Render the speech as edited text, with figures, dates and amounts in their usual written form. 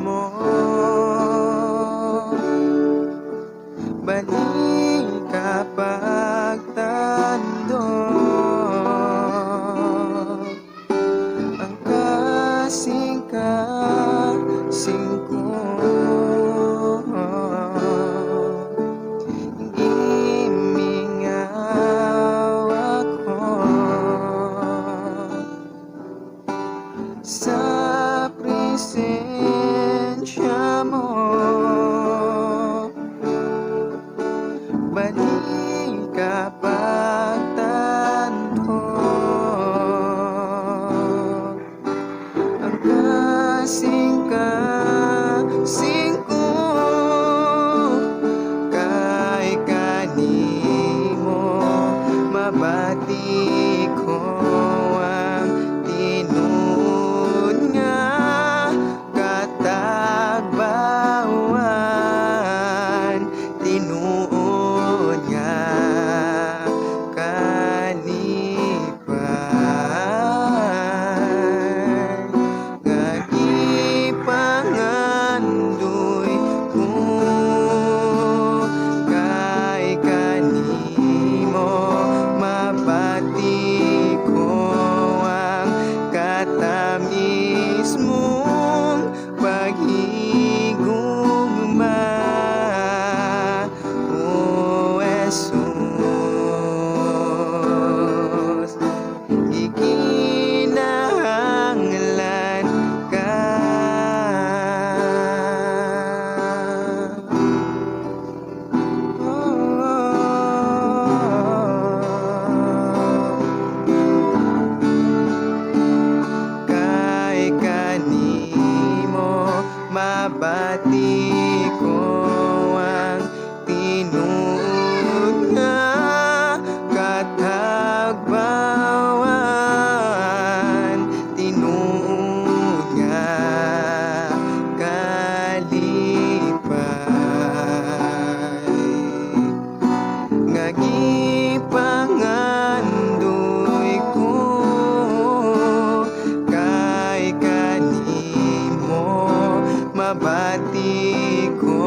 mo. Balik kapag tando ang kasing-kasing ko. Gimingaw ako sa presensya mo. Balik kapag tando ang kasing-kasing ko. Kay kanimo mabati ko ang tinuod nga katagbawan, tinuod nga kalipay, nga gipangandoy ko. Kay kanimo mabati ko ang katamis mong paghigugma, O Jesus. Ikinahanglan ka. Kay kanimo mabati ko ang tinuod nga katagbawan, tinuod nga kalipay, nga gipangandoy ko. Kay kanimo mabati ko